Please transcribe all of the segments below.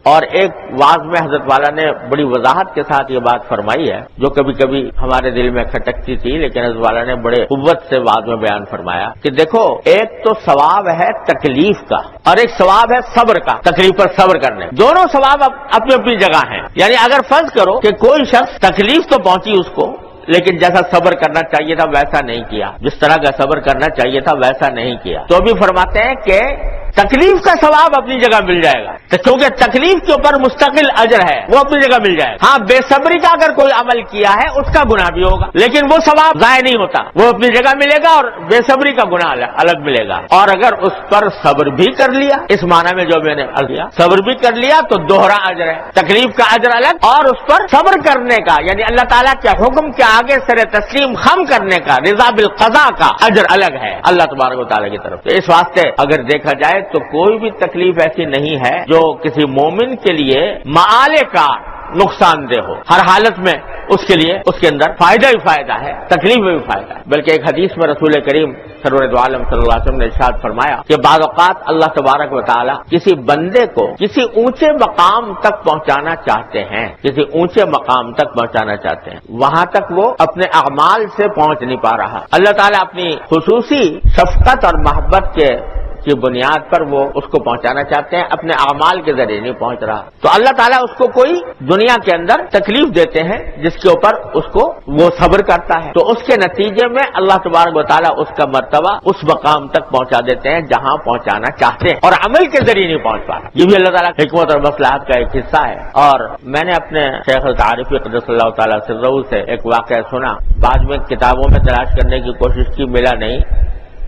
اور ایک واعظ میں حضرت والا نے بڑی وضاحت کے ساتھ یہ بات فرمائی ہے جو کبھی کبھی ہمارے دل میں کھٹکتی تھی، لیکن حضرت والا نے بڑے قوت سے واعظ میں بیان فرمایا کہ دیکھو، ایک تو ثواب ہے تکلیف کا اور ایک ثواب ہے صبر کا، تکلیف پر صبر کرنے، دونوں ثواب اپنی اپنی جگہ ہیں۔ یعنی اگر فرض کرو کہ کوئی شخص تکلیف تو پہنچی اس کو، لیکن جیسا صبر کرنا چاہیے تھا ویسا نہیں کیا، جس طرح کا صبر کرنا چاہیے تھا ویسا نہیں کیا، تو بھی فرماتے ہیں کہ تکلیف کا ثواب اپنی جگہ مل جائے گا، کیونکہ تکلیف کے اوپر مستقل اجر ہے، وہ اپنی جگہ مل جائے گا۔ ہاں، بے صبری کا اگر کوئی عمل کیا ہے اس کا گناہ بھی ہوگا، لیکن وہ ثواب ضائع نہیں ہوتا، وہ اپنی جگہ ملے گا، اور بے صبری کا گناہ الگ ملے گا۔ اور اگر اس پر صبر بھی کر لیا، اس معنی میں جو میں نے کیا، صبر بھی کر لیا تو دوہرا اجر ہے، تکلیف کا اجر الگ اور اس پر صبر کرنے کا، یعنی اللہ تعالیٰ کے حکم کے آگے سر تسلیم خم کرنے کا، رضا بالقضاء کا اجر الگ ہے اللہ تبارک و تعالیٰ کی طرف سے۔ اس واسطے اگر دیکھا جائے تو کوئی بھی تکلیف ایسی نہیں ہے جو کسی مومن کے لیے مآل کا نقصان دہ ہو، ہر حالت میں اس کے لیے اس کے اندر فائدہ ہی فائدہ ہے، تکلیف میں بھی فائدہ ہے۔ بلکہ ایک حدیث میں رسول کریم سرور دو عالم صلی اللہ علیہ وسلم نے ارشاد فرمایا کہ بعض اوقات اللہ تبارک و تعالی کسی بندے کو کسی اونچے مقام تک پہنچانا چاہتے ہیں، کسی اونچے مقام تک پہنچانا چاہتے ہیں، وہاں تک وہ اپنے اعمال سے پہنچ نہیں پا رہا، اللہ تعالیٰ اپنی خصوصی شفقت اور محبت کی بنیاد پر وہ اس کو پہنچانا چاہتے ہیں، اپنے اعمال کے ذریعے نہیں پہنچ رہا، تو اللہ تعالیٰ اس کو کوئی دنیا کے اندر تکلیف دیتے ہیں جس کے اوپر اس کو وہ صبر کرتا ہے، تو اس کے نتیجے میں اللہ تبارک و تعالیٰ اس کا مرتبہ اس مقام تک پہنچا دیتے ہیں جہاں پہنچانا چاہتے ہیں، اور عمل کے ذریعے نہیں پہنچ پا رہا۔ یہ بھی اللہ تعالیٰ حکمت اور مصلحت کا ایک حصہ ہے۔ اور میں نے اپنے شیخ العارفین قدس اللہ تعالیٰ سرہ سے ایک واقعہ سنا، بعد میں کتابوں میں تلاش کرنے کی کوشش کی، ملا نہیں،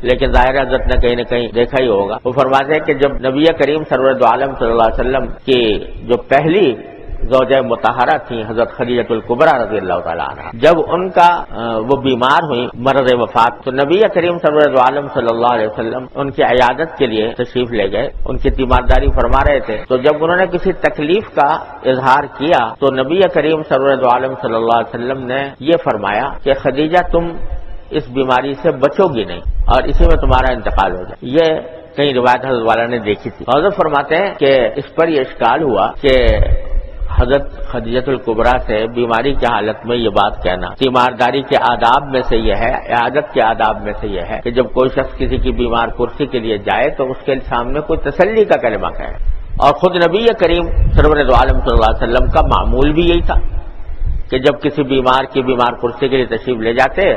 لیکن ظاہر حضرت نے کہیں نہ کہیں دیکھا ہی ہوگا۔ وہ فرماتے ہیں کہ جب نبی کریم سرور دو عالم صلی اللہ علیہ وسلم کی جو پہلی زوجہ مطہرہ تھیں حضرت خدیجہ الکبریٰ رضی اللہ تعالیٰ عنہ، جب ان کا وہ بیمار ہوئی مرض وفات، تو نبی کریم سرور دو عالم صلی اللہ علیہ وسلم ان کی عیادت کے لیے تشریف لے گئے، ان کی تیمارداری فرما رہے تھے، تو جب انہوں نے کسی تکلیف کا اظہار کیا تو نبی کریم سرور دو عالم صلی اللہ علیہ وسلم نے یہ فرمایا کہ خدیجہ تم اس بیماری سے بچو گی نہیں اور اسی میں تمہارا انتقال ہو جائے۔ یہ کئی روایت حضرت والا نے دیکھی تھی۔ حضرت فرماتے ہیں کہ اس پر یہ اشکال ہوا کہ حضرت خدیجہ الکبریٰ سے بیماری کی حالت میں یہ بات کہنا، تیمارداری کے آداب میں سے یہ ہے، عیادت کے آداب میں سے یہ ہے کہ جب کوئی شخص کسی کی بیمار کرسی کے لیے جائے تو اس کے سامنے کوئی تسلی کا کلمہ کہے، اور خود نبی کریم سرور دو عالم صلی اللہ علیہ وسلم کا معمول بھی یہی تھا کہ جب کسی بیمار کی بیمار کرسی کے لیے تشریف لے جاتے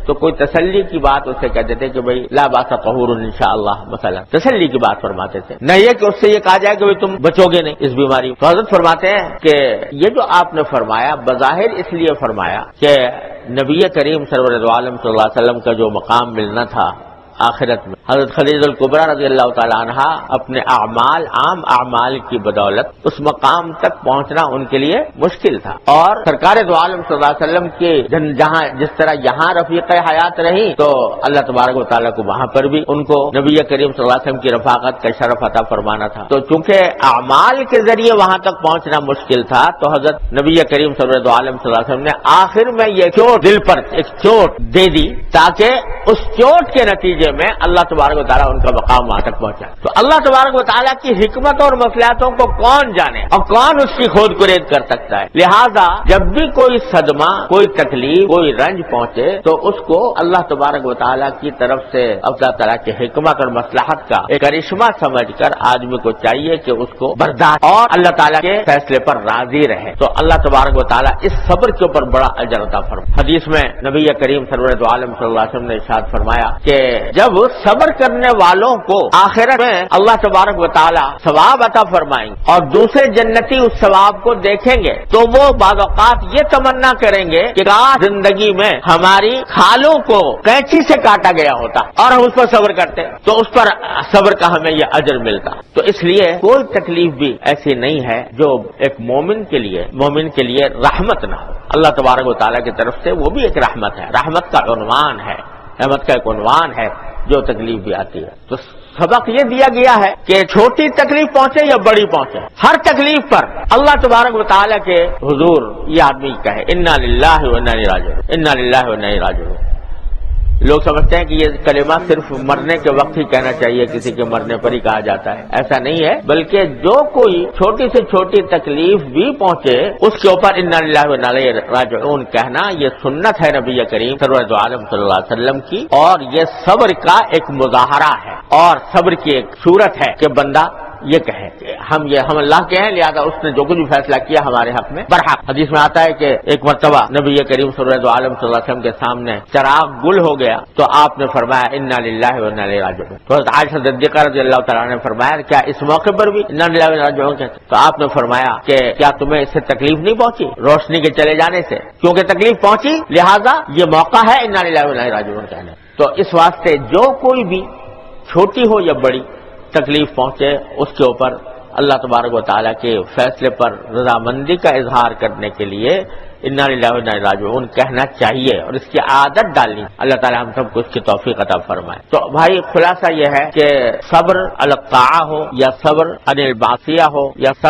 تو کوئی تسلی کی بات اسے کہتے تھے کہ بھئی لا باس طہور انشاءاللہ، مثلا تسلی کی بات فرماتے تھے، نہ یہ کہ اس سے یہ کہا جائے کہ تم بچو گے نہیں اس بیماری۔ تو حضرت فرماتے ہیں کہ یہ جو آپ نے فرمایا بظاہر اس لیے فرمایا کہ نبی کریم سرور دو عالم صلی اللہ علیہ وسلم کا جو مقام ملنا تھا آخرت میں، حضرت خدیجہ الکبریٰ رضی اللہ تعالی عنہا اپنے اعمال، عام اعمال کی بدولت اس مقام تک پہنچنا ان کے لیے مشکل تھا، اور سرکار دو عالم صلی اللہ علیہ وسلم کی جہاں جس طرح یہاں رفیق حیات رہی تو اللہ تبارک و تعالیٰ کو وہاں پر بھی ان کو نبی کریم صلی اللہ علیہ وسلم کی رفاقت کا شرف عطا فرمانا تھا، تو چونکہ اعمال کے ذریعے وہاں تک پہنچنا مشکل تھا تو حضرت نبی کریم صلی اللہ علیہ وسلم نے آخر میں یہ چوٹ دل پر ایک چوٹ دے دی تاکہ اس چوٹ کے نتیجے میں اللہ تبارک و تعالیٰ ان کا مقام وہاں تک پہنچا۔ تو اللہ تبارک و تعالیٰ کی حکمت اور مصلحتوں کو کون جانے اور کون اس کی کھود کرید کر سکتا ہے، لہذا جب بھی کوئی صدمہ، کوئی تکلیف، کوئی رنج پہنچے تو اس کو اللہ تبارک و تعالیٰ کی طرف سے اللہ تعالیٰ کی حکمت اور مصلحت کا ایک کرشمہ سمجھ کر آدمی کو چاہیے کہ اس کو برداشت اور اللہ تعالیٰ کے فیصلے پر راضی رہے، تو اللہ تبارک و تعالیٰ اس صبر کے اوپر بڑا اجر عطا فرمائے۔ حدیث میں نبی کریم سرور دو عالم صلی اللہ علیہ وسلم نے ارشاد فرمایا کہ جب صبر کرنے والوں کو آخرت میں اللہ تبارک و تعالی ثواب عطا فرمائیں گے اور دوسرے جنتی اس ثواب کو دیکھیں گے تو وہ بعض اوقات یہ تمنا کریں گے کہ کاش زندگی میں ہماری کھالوں کو قینچی سے کاٹا گیا ہوتا اور ہم اس پر صبر کرتے تو اس پر صبر کا ہمیں یہ اجر ملتا۔ تو اس لیے کوئی تکلیف بھی ایسی نہیں ہے جو ایک مومن کے لیے رحمت نہ ہو، اللہ تبارک و تعالیٰ کی طرف سے وہ بھی ایک رحمت ہے، رحمت کا عنوان ہے، رحمت کا ایک عنوان ہے جو تکلیف بھی آتی ہے۔ تو سبق یہ دیا گیا ہے کہ چھوٹی تکلیف پہنچے یا بڑی پہنچے، ہر تکلیف پر اللہ تبارک و تعالیٰ کے حضور یہ آدمی کہے انا للہ و انا الیہ راجعون، انا للہ و انا الیہ راجعون، لوگ سمجھتے ہیں کہ یہ کلمہ صرف مرنے کے وقت ہی کہنا چاہیے، کسی کے مرنے پر ہی کہا جاتا ہے، ایسا نہیں ہے، بلکہ جو کوئی چھوٹی سے چھوٹی تکلیف بھی پہنچے اس کے اوپر انا للہ و انا الیہ راجعون کہنا یہ سنت ہے نبی کریم سرور عالم صلی اللہ علیہ وسلم کی، اور یہ صبر کا ایک مظاہرہ ہے اور صبر کی ایک صورت ہے کہ بندہ یہ کہے کہ ہم اللہ کے ہیں، لہذا اس نے جو کچھ بھی فیصلہ کیا ہمارے حق میں برحق۔ حدیث میں آتا ہے کہ ایک مرتبہ نبی کریم صلی اللہ علیہ وسلم کے سامنے چراغ گل ہو گیا تو آپ نے فرمایا انا للہ و انا الیہ راجعون۔ تو حضرت عائشہ صدیقہ رضی اللہ تعالیٰ نے فرمایا کیا اس موقع پر بھی انا للہ و انا الیہ راجعون کہتے؟ تو آپ نے فرمایا کہ کیا تمہیں اس سے تکلیف نہیں پہنچی روشنی کے چلے جانے سے؟ کیونکہ تکلیف پہنچی لہذا یہ موقع ہے انا للہ و انا الیہ راجعون کہنے۔ تو اس واسطے جو کوئی بھی چھوٹی ہو یا بڑی تکلیف پہنچے اس کے اوپر اللہ تبارک و تعالیٰ کے فیصلے پر رضامندی کا اظہار کرنے کے لیے انا للہ و انا الیہ راجعون کہنا چاہیے اور اس کی عادت ڈالنی۔ اللہ تعالیٰ ہم سب کو اس کی توفیق عطا فرمائے۔ تو بھائی خلاصہ یہ ہے کہ صبر علی الطاعہ ہو یا صبر عن المعصیہ ہو یا صبر